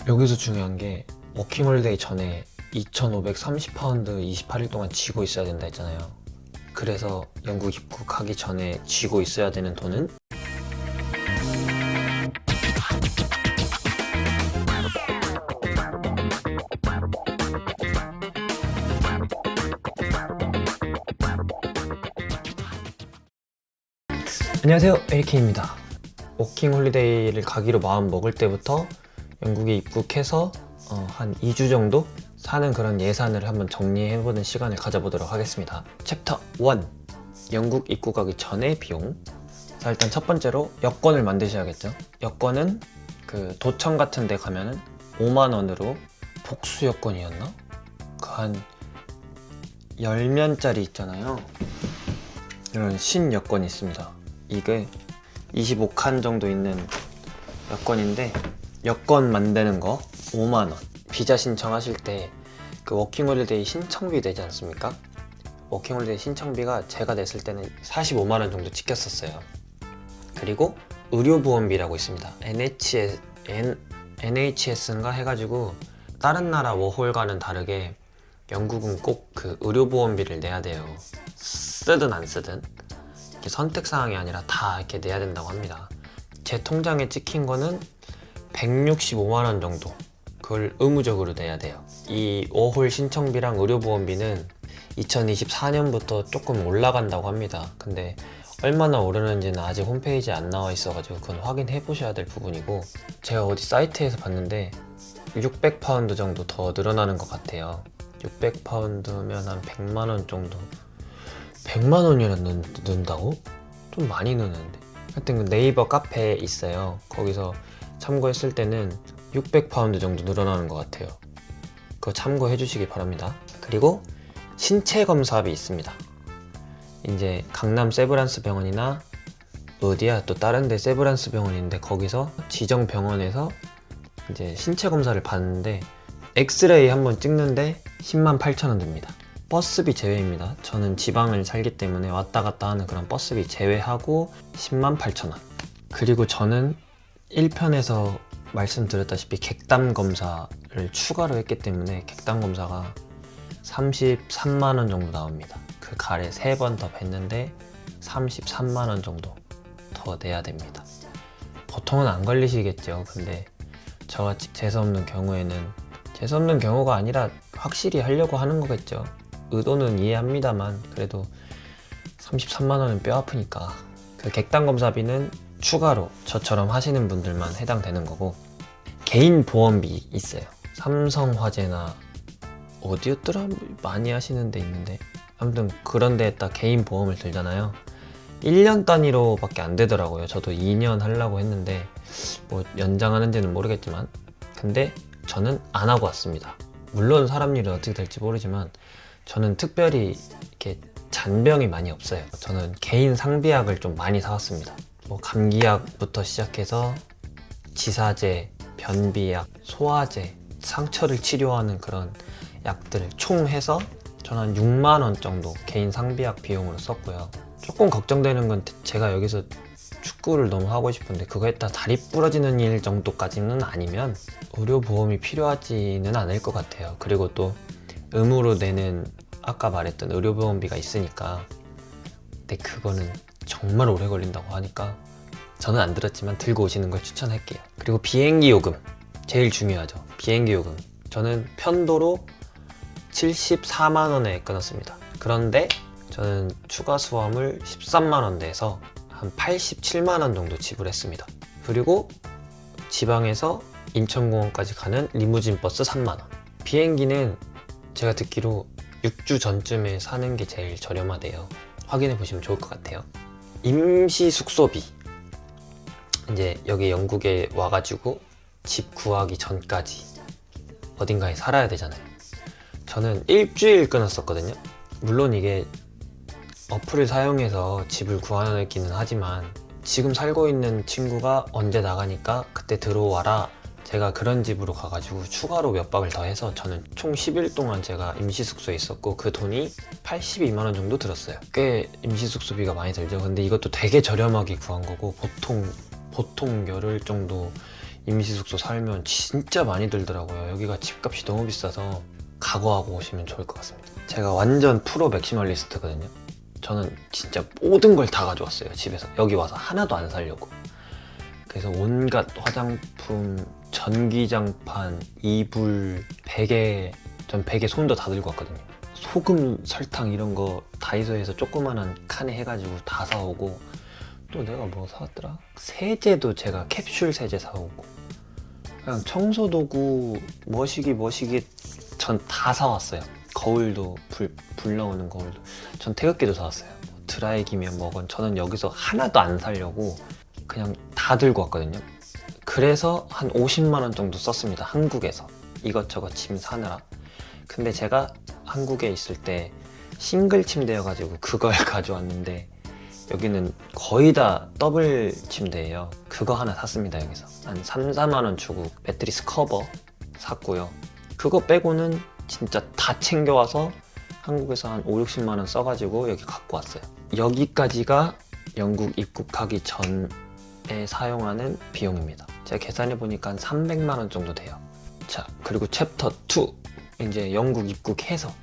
여기서 중요한 게 워킹홀리데이 전에 2,530파운드 28일 동안 쥐고 있어야 된다 했잖아요. 그래서 영국 입국하기 전에 쥐고 있어야 되는 돈은 안녕하세요, AK입니다. 워킹홀리데이를 가기로 마음 먹을 때부터 영국에 입국해서 한 2주 정도 사는 그런 예산을 한번 정리해보는 시간을 가져보도록 하겠습니다. 챕터 1 영국 입국하기 전의 비용. 자, 일단 첫 번째로 여권을 만드셔야겠죠. 여권은 그 도청 같은 데 가면은 5만원으로 복수 여권이었나? 그 한 10면짜리 있잖아요. 이런 신 여권이 있습니다. 이게 25칸 정도 있는 여권인데 여권 만드는 거 5만원. 비자 신청하실 때 그 워킹홀리데이 신청비 되지 않습니까? 워킹홀리데이 신청비가 제가 냈을 때는 45만원 정도 찍혔었어요. 그리고 의료보험비라고 있습니다. NHS인가 해가지고 다른 나라 워홀과는 다르게 영국은 꼭 그 의료보험비를 내야 돼요. 쓰든 안 쓰든 이렇게 선택사항이 아니라 다 이렇게 내야 된다고 합니다. 제 통장에 찍힌 거는 165만원 정도, 그걸 의무적으로 내야 돼요. 이 워홀 신청비랑 의료보험비는 2024년부터 조금 올라간다고 합니다. 근데 얼마나 오르는지는 아직 홈페이지에 안 나와 있어가지고 그건 확인해 보셔야 될 부분이고, 제가 어디 사이트에서 봤는데 600파운드 정도 더 늘어나는 것 같아요. 600파운드면 한 100만원 정도. 100만원이나 는다고? 좀 많이 느는데. 하여튼 그 네이버 카페에 있어요. 거기서 참고했을 때는 600파운드 정도 늘어나는 것 같아요. 그거 참고해 주시기 바랍니다. 그리고 신체 검사비 있습니다. 이제 강남 세브란스 병원이나 어디야 또 다른 데 세브란스 병원인데 거기서 지정 병원에서 이제 신체 검사를 받는데 엑스레이 한번 찍는데 108,000원 듭니다. 버스비 제외입니다. 저는 지방을 살기 때문에 왔다 갔다 하는 그런 버스비 제외하고 108,000원. 그리고 저는 1편에서 말씀드렸다시피 객담 검사를 추가로 했기 때문에 객담 검사가 33만원 정도 나옵니다. 그 가래 3번 더 뵀는데 33만원 정도 더 내야 됩니다. 보통은 안 걸리시겠죠. 근데 저같이 재수없는 경우에는, 재수없는 경우가 아니라 확실히 하려고 하는 거겠죠. 의도는 이해합니다만 그래도 33만원은 뼈 아프니까. 그 객단 검사비는 추가로 저처럼 하시는 분들만 해당되는 거고, 개인 보험비 있어요. 삼성화재나 어디였더라? 많이 하시는 데 있는데 아무튼 그런 데에다 개인 보험을 들잖아요. 1년 단위로 밖에 안 되더라고요. 저도 2년 하려고 했는데 뭐 연장하는지는 모르겠지만, 근데 저는 안 하고 왔습니다. 물론 사람 일은 어떻게 될지 모르지만 저는 특별히 이렇게 잔병이 많이 없어요. 저는 개인 상비약을 좀 많이 사왔습니다. 뭐 감기약부터 시작해서 지사제, 변비약, 소화제, 상처를 치료하는 그런 약들을 총 해서 저는 한 6만원 정도 개인 상비약 비용으로 썼고요. 조금 걱정되는 건 제가 여기서 축구를 너무 하고 싶은데 그거 했다 다리 부러지는 일 정도까지는 아니면 의료보험이 필요하지는 않을 것 같아요. 그리고 또 의무로 내는 아까 말했던 의료보험비가 있으니까. 근데 그거는 정말 오래 걸린다고 하니까 저는 안 들었지만 들고 오시는 걸 추천할게요. 그리고 비행기 요금 제일 중요하죠. 비행기 요금 저는 편도로 74만원에 끊었습니다. 그런데 저는 추가 수험을 13만원 내서 한 87만원 정도 지불했습니다. 그리고 지방에서 인천공항까지 가는 리무진 버스 3만원. 비행기는 제가 듣기로 6주 전쯤에 사는 게 제일 저렴하대요. 확인해 보시면 좋을 것 같아요. 임시 숙소비. 이제 여기 영국에 와가지고 집 구하기 전까지 어딘가에 살아야 되잖아요. 저는 일주일 끊었었거든요. 물론 이게 어플을 사용해서 집을 구하기는 하지만 지금 살고 있는 친구가 언제 나가니까 그때 들어와라, 제가 그런 집으로 가가지고 추가로 몇 박을 더 해서 저는 총 10일 동안 제가 임시숙소에 있었고 그 돈이 82만원 정도 들었어요. 꽤 임시숙소비가 많이 들죠. 근데 이것도 되게 저렴하게 구한 거고 보통 열흘 정도 임시숙소 살면 진짜 많이 들더라고요. 여기가 집값이 너무 비싸서 각오하고 오시면 좋을 것 같습니다. 제가 완전 프로 맥시멀리스트거든요. 저는 진짜 모든 걸 다 가져왔어요. 집에서 여기 와서 하나도 안 사려고. 그래서 온갖 화장품, 전기장판, 이불, 베개, 전 베개 손도 다 들고 왔거든요. 소금, 설탕 이런 거 다이소에서 조그만한 칸에 해가지고 다 사오고, 또 내가 뭐 사왔더라? 세제도 제가 캡슐 세제 사오고, 그냥 청소도구, 머시기 전 다 사왔어요. 거울도 불 나오는 거울도, 전 태극기도 사왔어요. 드라이기면 뭐건 저는 여기서 하나도 안 사려고 그냥 다 들고 왔거든요. 그래서 한 50만 원 정도 썼습니다. 한국에서 이것저것 짐 사느라. 근데 제가 한국에 있을 때 싱글 침대여가지고 그걸 가져왔는데, 여기는 거의 다 더블 침대예요. 그거 하나 샀습니다. 여기서 한 3, 4만 원 주고 매트리스 커버 샀고요. 그거 빼고는 진짜 다 챙겨와서 한국에서 한 5, 60만 원 써가지고 여기 갖고 왔어요. 여기까지가 영국 입국하기 전에 사용하는 비용입니다. 제가 계산해 보니까 한 300만 원 정도 돼요. 자, 그리고 챕터 2, 이제 영국 입국해서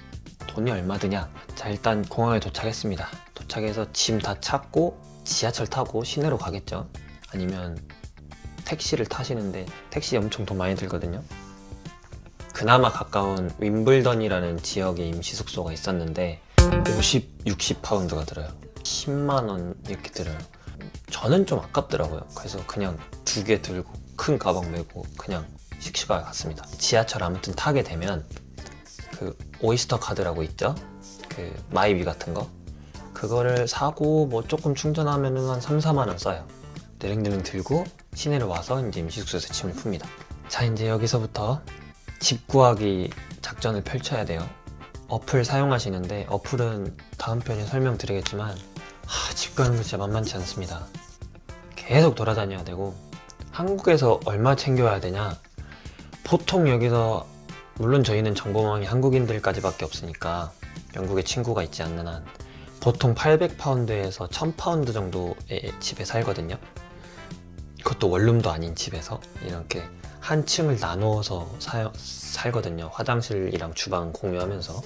돈이 얼마 드냐. 자, 일단 공항에 도착했습니다. 도착해서 짐 다 찾고 지하철 타고 시내로 가겠죠. 아니면 택시를 타시는데 택시 엄청 돈 많이 들거든요. 그나마 가까운 윈블던이라는 지역에 임시숙소가 있었는데 50, 60파운드가 들어요. 10만 원 이렇게 들어요. 저는 좀 아깝더라고요. 그래서 그냥 2개 들고 큰 가방 메고 그냥 씩씩하게 갔습니다. 지하철 아무튼 타게 되면 그 오이스터 카드라고 있죠? 그 마이비 같은 거, 그거를 사고 뭐 조금 충전하면은 한 3, 4만 원 써요. 느랭느랭 들고 시내로 와서 이제 임시숙소에서 짐을 풉니다. 자, 이제 여기서부터 집 구하기 작전을 펼쳐야 돼요. 어플 사용하시는데, 어플은 다음 편에 설명드리겠지만 집 가는 거 진짜 만만치 않습니다. 계속 돌아다녀야 되고, 한국에서 얼마 챙겨야 되냐. 보통 여기서, 물론 저희는 정보망이 한국인들까지밖에 없으니까 영국에 친구가 있지 않는 한 보통 800파운드에서 1000파운드 정도의 집에 살거든요. 그것도 원룸도 아닌 집에서 이렇게 한 층을 나누어서 살거든요. 화장실이랑 주방 공유하면서.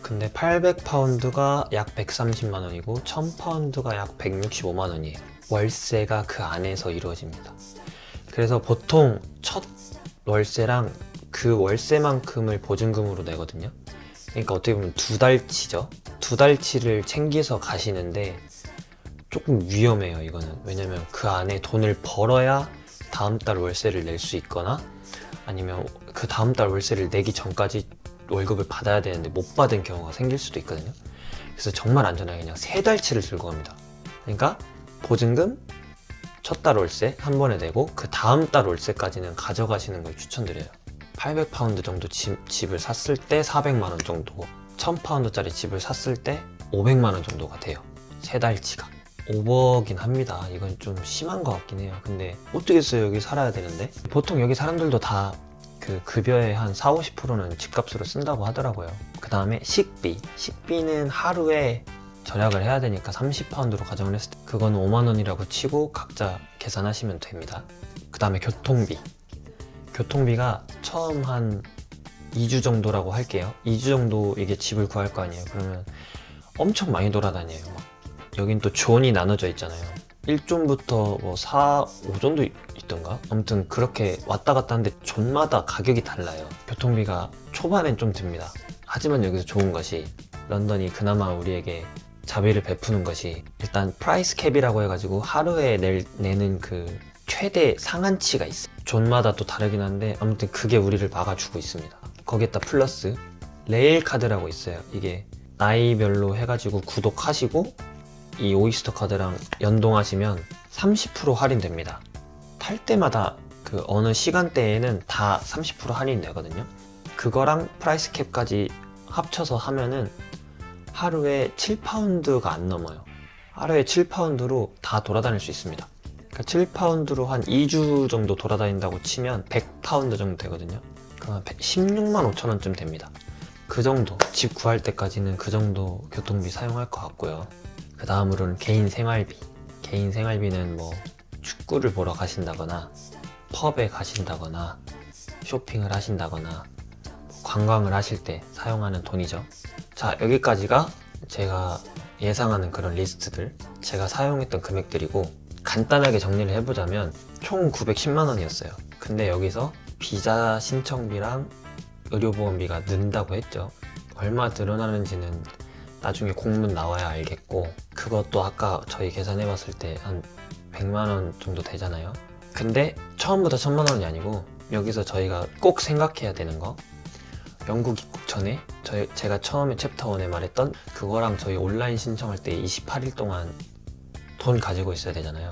근데 800파운드가 약 130만 원이고 1000파운드가 약 165만 원이에요. 월세가 그 안에서 이루어집니다. 그래서 보통 첫 월세랑 그 월세만큼을 보증금으로 내거든요. 그러니까 어떻게 보면 2달치죠. 2달치를 챙겨서 가시는데 조금 위험해요, 이거는. 왜냐면 그 안에 돈을 벌어야 다음 달 월세를 낼 수 있거나, 아니면 그 다음 달 월세를 내기 전까지 월급을 받아야 되는데 못 받은 경우가 생길 수도 있거든요. 그래서 정말 안전하게 그냥 3달치를 들고 갑니다. 그러니까 보증금, 첫 달 월세 한 번에 내고 그 다음 달 월세까지는 가져가시는 걸 추천드려요. 800파운드 정도 집을 샀을 때 400만 원 정도고, 1000파운드짜리 집을 샀을 때 500만 원 정도가 돼요. 3달치가. 오버긴 합니다. 이건 좀 심한 것 같긴 해요. 근데 어떻겠어요, 여기 살아야 되는데. 보통 여기 사람들도 다 그 급여의 한 4, 50%는 집값으로 쓴다고 하더라고요. 그 다음에 식비는 하루에 절약을 해야 되니까 30파운드로 가정을 했을 때 그건 5만 원이라고 치고 각자 계산하시면 됩니다. 그 다음에 교통비가 처음 한 2주 정도라고 할게요. 2주 정도 이게 집을 구할 거 아니에요. 그러면 엄청 많이 돌아다녀요. 막 여긴 또 존이 나눠져 있잖아요. 1존부터 뭐 4, 5존도 있던가? 아무튼 그렇게 왔다 갔다 하는데 존마다 가격이 달라요. 교통비가 초반엔 좀 듭니다. 하지만 여기서 좋은 것이, 런던이 그나마 우리에게 자비를 베푸는 것이, 일단 프라이스 캡이라고 해가지고 하루에 내는 그 최대 상한치가 있어요. 존마다 또 다르긴 한데 아무튼 그게 우리를 막아주고 있습니다. 거기에다 플러스 레일 카드라고 있어요. 이게 나이별로 해가지고 구독하시고 이 오이스터 카드랑 연동하시면 30% 할인됩니다. 탈 때마다 그 어느 시간대에는 다 30% 할인되거든요. 그거랑 프라이스 캡까지 합쳐서 하면은 하루에 7파운드가 안 넘어요. 하루에 7파운드로 다 돌아다닐 수 있습니다. 그러니까 7파운드로 한 2주 정도 돌아다닌다고 치면 100파운드 정도 되거든요. 그럼 16만 5천 원쯤 됩니다. 그 정도, 집 구할 때까지는 그 정도 교통비 사용할 것 같고요. 그 다음으로는 개인 생활비는 뭐 축구를 보러 가신다거나 펍에 가신다거나 쇼핑을 하신다거나 관광을 하실 때 사용하는 돈이죠. 자, 여기까지가 제가 예상하는 그런 리스트들, 제가 사용했던 금액들이고, 간단하게 정리를 해보자면 총 910만 원이었어요. 근데 여기서 비자 신청비랑 의료보험비가 는다고 했죠. 얼마 늘어나는지는 나중에 공문 나와야 알겠고, 그것도 아까 저희 계산해봤을 때 한 100만 원 정도 되잖아요. 근데 처음부터 1000만 원이 아니고, 여기서 저희가 꼭 생각해야 되는 거, 영국 입국 전에 제가 처음에 챕터 1에 말했던 그거랑 저희 온라인 신청할 때 28일 동안 돈 가지고 있어야 되잖아요.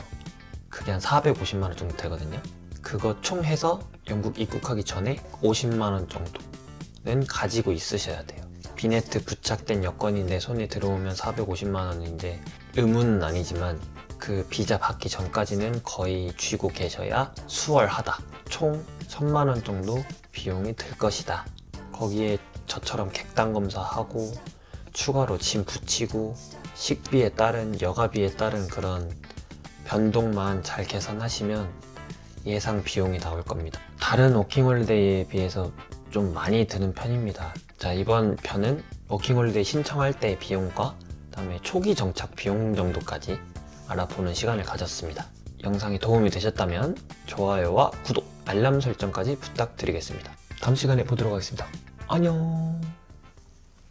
그게 한 450만 원 정도 되거든요. 그거 총 해서 영국 입국하기 전에 50만 원 정도는 가지고 있으셔야 돼요. 비네트 부착된 여권이 내 손에 들어오면 450만 원인데, 의무는 아니지만 그 비자 받기 전까지는 거의 쥐고 계셔야 수월하다. 총 1000만 원 정도 비용이 들 것이다. 거기에 저처럼 객단 검사하고 추가로 짐 붙이고 식비에 따른 여가비에 따른 그런 변동만 잘 계산하시면 예상 비용이 나올 겁니다. 다른 워킹홀리데이에 비해서 좀 많이 드는 편입니다. 자, 이번 편은 워킹홀리데이 신청할 때 비용과 그다음에 초기 정착 비용 정도까지 알아보는 시간을 가졌습니다. 영상이 도움이 되셨다면 좋아요와 구독, 알람 설정까지 부탁드리겠습니다. 다음 시간에 보도록 하겠습니다. 안녕.